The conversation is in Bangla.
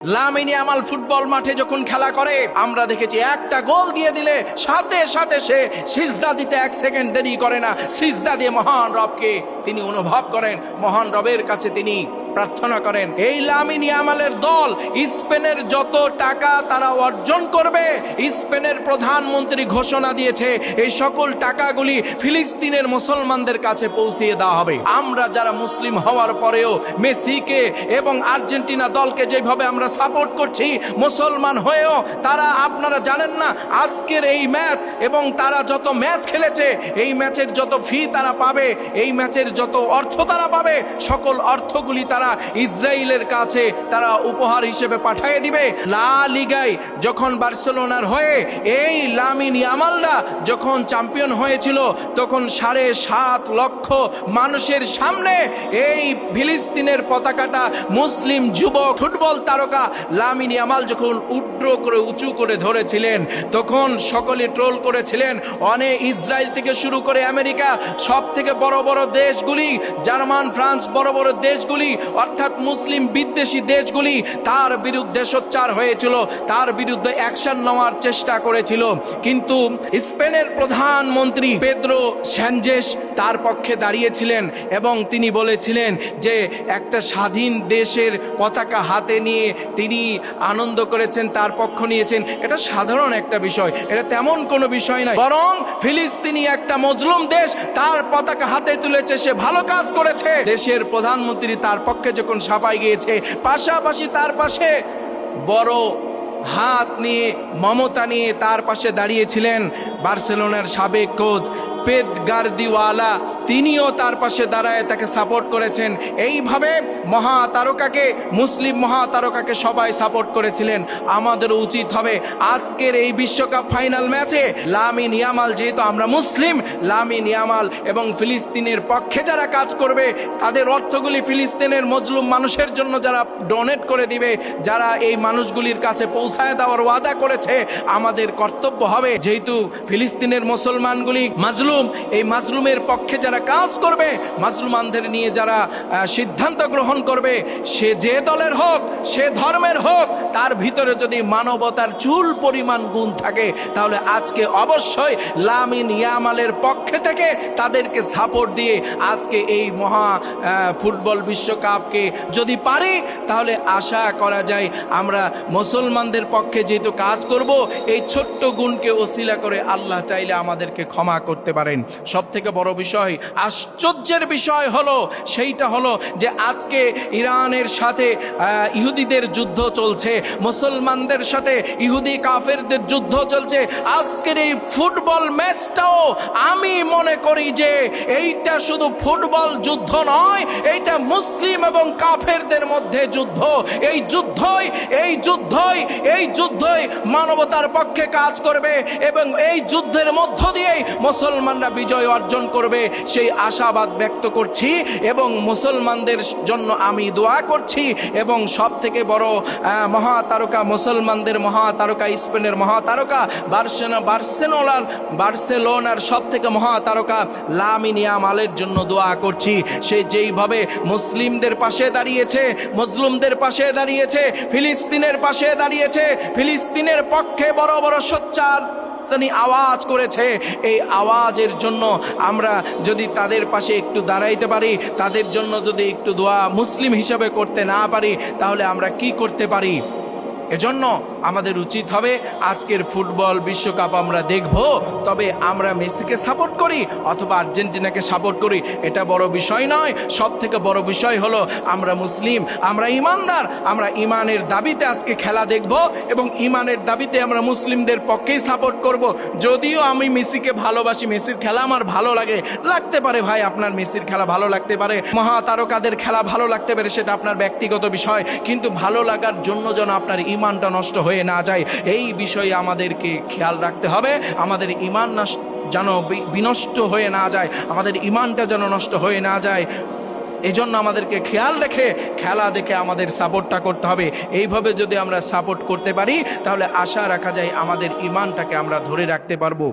লামিন ইয়ামাল ফুটবল মাঠে যখন খেলা করে আমরা দেখেছি একটা গোল দিয়ে দিলে সাথে সাথে সে সিজদা দিতে এক সেকেন্ড দেরি করে না। সিজদা দিয়ে মহান রবকে তিনি অনুভব করেন, মহান রবের কাছে তিনি প্রার্থনা করেন। এই লামিন ইয়ামালের দল স্পেনের যত টাকা তারা অর্জন করবে, স্পেনের প্রধানমন্ত্রী ঘোষণা দিয়েছে এই সকল টাকাগুলি ফিলিস্তিনের মুসলমানদের কাছে পৌঁছিয়ে দেওয়া হবে। আমরা যারা মুসলিম হওয়ার পরেও মেসিকে এবং আর্জেন্টিনা দলকে যেভাবে আমরা সাপোর্ট করছি, মুসলমান হয়েও তারা, আপনারা জানেন না আজকের এই ম্যাচ এবং তারা যত ম্যাচ খেলেছে এই ম্যাচের যত ফি তারা পাবে, এই ম্যাচের যত অর্থ তারা পাবে, সকল অর্থগুলি তারা ইসরায়েলের কাছে তারা উপহার হিসেবে পাঠিয়ে দিবে। লা লিগায় যখন বার্সেলোনার হয়ে এই লামিন ইয়ামালরা যখন চ্যাম্পিয়ন হয়েছিল তখন 7.5 লক্ষ মানুষের সামনে এই ফিলিস্তিনের পতাকাটা মুসলিম যুবক ফুটবল তারকা লামিন ইয়ামাল যখন উঁচু করে ধরেছিলেন তখন সকলে ট্রোল করেছিলেন। অনেক ইসরায়েল থেকে শুরু করে আমেরিকা, সব থেকে বড় বড় দেশগুলি, জার্মান, ফ্রান্স, বড় বড় দেশগুলি অর্থাৎ মুসলিম বিদ্বেষী দেশগুলি তার বিরুদ্ধে সোচ্চার হয়েছিল, তার বিরুদ্ধে অ্যাকশন নেওয়ার চেষ্টা করেছিল। কিন্তু স্পেনের প্রধানমন্ত্রী পেদ্রো সানচেজ তার পক্ষে দাঁড়িয়েছিলেন এবং তিনি বলেছিলেন যে একটা স্বাধীন দেশের পতাকা হাতে নিয়ে তিনি আনন্দ করেছেন, তার পক্ষ নিয়েছেন। এটা সাধারণ একটা বিষয়, এটা তেমন কোনো বিষয় নয়, বরং ফিলিস্তিনি একটা মজলুম দেশ তার পতাকা হাতে তুলেছে, সে ভালো কাজ করেছে। দেশের প্রধানমন্ত্রী তার পক্ষে যখন সাফাই গিয়েছে, পাশাপাশি তার পাশে বড় হাত নিয়ে মমতা নিয়ে তার পাশে দাঁড়িয়েছিলেন বার্সেলোনার সাবেক কোচ পেপ গার্দিওয়ালা, তিনিও তার পাশে দাঁড়ায় তাকে সাপোর্ট করেছেন। এইভাবে মহাতারকাকে, মুসলিম মহাতারকাকে সবাই সাপোর্ট করেছিলেন। আমাদেরও উচিত হবে আজকের এই বিশ্বকাপ ফাইনাল ম্যাচে লামিন ইয়ামাল, যেহেতু আমরা মুসলিম, লামিন ইয়ামাল এবং ফিলিস্তিনের পক্ষে যারা কাজ করবে তাদের অর্থগুলি ফিলিস্তিনের মজলুম মানুষের জন্য যারা ডোনেট করে দিবে, যারা এই মানুষগুলির কাছে পৌঁছায় দেওয়ার ওয়াদা করেছে, আমাদের কর্তব্য হবে যেহেতু ফিলিস্তিনের মুসলমানগুলি মাজলুম, এই মাজলুমের পক্ষে যারা কাজ করবে, মাজলুমানদের নিয়ে যারা সিদ্ধান্ত গ্রহণ করবে, সে যে দলের হোক, সে ধর্মের হোক, তার ভিতরে যদি মানবতার চুল পরিমাণ গুণ থাকে তাহলে আজকে অবশ্যই লামিন ইয়ামালের পক্ষে থেকে তাদেরকে সাপোর্ট দিয়ে আজকে এই মহা ফুটবল বিশ্বকাপকে যদি পারি তাহলে আশা করা যায় আমরা মুসলমানদের পক্ষে যেহেতু কাজ করব, এই ছোট্ট গুণকে ওসিলা করে আল্লাহ চাইলে আমাদেরকে ক্ষমা করতে পারেন। সব থেকে বড় বিষয়, আশ্চর্যের বিষয় হলো সেইটা হলো যে আজকে ইরানের সাথে ইহুদিদের যুদ্ধ চলছে, মুসলমানদের সাথে ইহুদি কাফেরদের যুদ্ধ চলছে। আজকের এই ফুটবল ম্যাচটাও আমি মনে করি যে এইটা শুধু ফুটবল যুদ্ধ নয়, এইটা মুসলিম এবং কাফেরদের মধ্যে যুদ্ধ। এই যুদ্ধই মানবতার পক্ষে কাজ করবে এবং এই যুদ্ধের মধ্য দিয়েই মুসলমানরা বিজয় অর্জন করবে, সেই আশাবাদ ব্যক্ত করছি এবং মুসলমানদের জন্য আমি দোয়া করছি। এবং সব থেকে বড় মহাতারকা, মুসলমানদের মহাতারকা, স্পেনের মহাতারকা, বার্সেলোনার সব থেকে মহাতারকা লামিন ইয়ামালের জন্য দোয়া করছি। সে যেইভাবে মুসলিমদের পাশে দাঁড়িয়েছে, মজলুমদের পাশে দাঁড়িয়েছে, ফিলিস্তিনের পাশে দাঁড়িয়েছে, ফিলিস্তিনের পক্ষে বড় বড় সোচ্চার তিনি আওয়াজ করেছে, এই আওয়াজের জন্য আমরা যদি তাদের পাশে একটু দাঁড়াইতে পারি, তাদের জন্য যদি একটু দোয়া মুসলিম হিসাবে করতে না পারি তাহলে আমরা কি করতে পারি? এজন্য আমাদের উচিত হবে আজকের ফুটবল বিশ্বকাপ আমরা দেখব, তবে আমরা মেসিকে সাপোর্ট করি অথবা আর্জেন্টিনাকে সাপোর্ট করি এটা বড় বিষয় নয়। সব থেকে বড় বিষয় হলো আমরা মুসলিম, আমরা ইমানদার, আমরা ইমানের দাবিতে আজকে খেলা দেখব এবং ইমানের দাবিতে আমরা মুসলিমদের পক্ষেই সাপোর্ট করব। যদিও আমি মেসিকে ভালোবাসি, মেসির খেলা আমার ভালো লাগতে পারে, ভাই আপনার মেসির খেলা ভালো লাগতে পারে, মহাতারকাদের খেলা ভালো লাগতে পারে, সেটা আপনার ব্যক্তিগত বিষয়, কিন্তু ভালো লাগার জন্য যেন আপনার ইমানটা নষ্ট হয়ে না যায় এই বিষয়ে আমাদেরকে খেয়াল রাখতে হবে। আমাদের ইমান যেন বিনষ্ট হয়ে না যায়, আমাদের ইমানটা যেন নষ্ট হয়ে না যায়, এজন্য আমাদেরকে খেয়াল রেখে খেলা দেখে আমাদের সাপোর্টটা করতে হবে। এইভাবে যদি আমরা সাপোর্ট করতে পারি তাহলে আশা রাখা যায় আমাদের ইমানটাকে আমরা ধরে রাখতে পারবো।